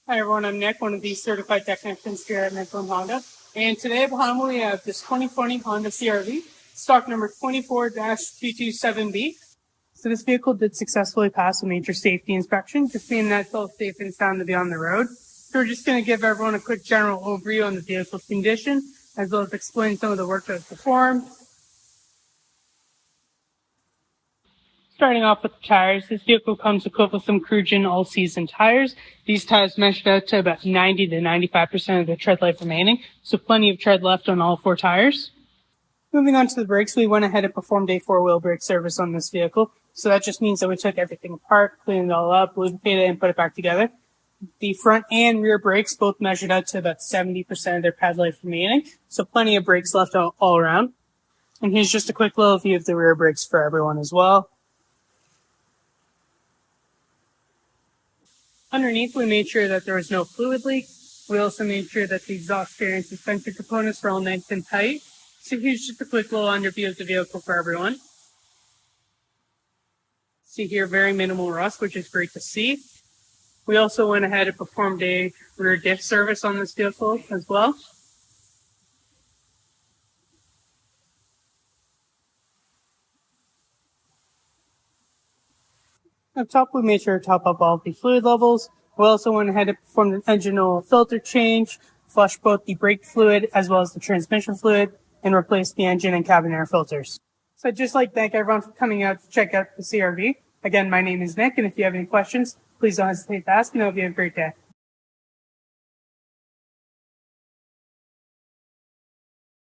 Hi everyone, I'm Nick, one of the certified technicians here at Midland Honda. And today behind me we have this 2020 Honda CR-V, stock number 24-227B. So this vehicle did successfully pass a major safety inspection, just being that it's all safe and sound to be on the road. So we're just going to give everyone a quick general overview on the vehicle's condition, as well as explain some of the work that was performed. Starting off with the tires, this vehicle comes equipped with some Crugen all-season tires. These tires measured out to about 90 to 95% of the tread life remaining, so plenty of tread left on all four tires. Moving on to the brakes, we went ahead and performed a four-wheel brake service on this vehicle. So that just means that we took everything apart, cleaned it all up, lubricated it, and put it back together. The front and rear brakes both measured out to about 70% of their pad life remaining, so plenty of brakes left all around. And here's just a quick little view of the rear brakes for everyone as well. Underneath, we made sure that there was no fluid leak. We also made sure that the exhaust stereo and suspension components were all nice and tight. So here's just a quick little underview of the vehicle for everyone. See here, very minimal rust, which is great to see. We also went ahead and performed a rear diff service on this vehicle as well. Up top, we made sure to top up all of the fluid levels. We also went ahead and performed an engine oil filter change, flushed both the brake fluid as well as the transmission fluid, and replaced the engine and cabin air filters. So I'd just like to thank everyone for coming out to check out the CR-V. Again, my name is Nick, and if you have any questions, please don't hesitate to ask, and I hope you have a great day.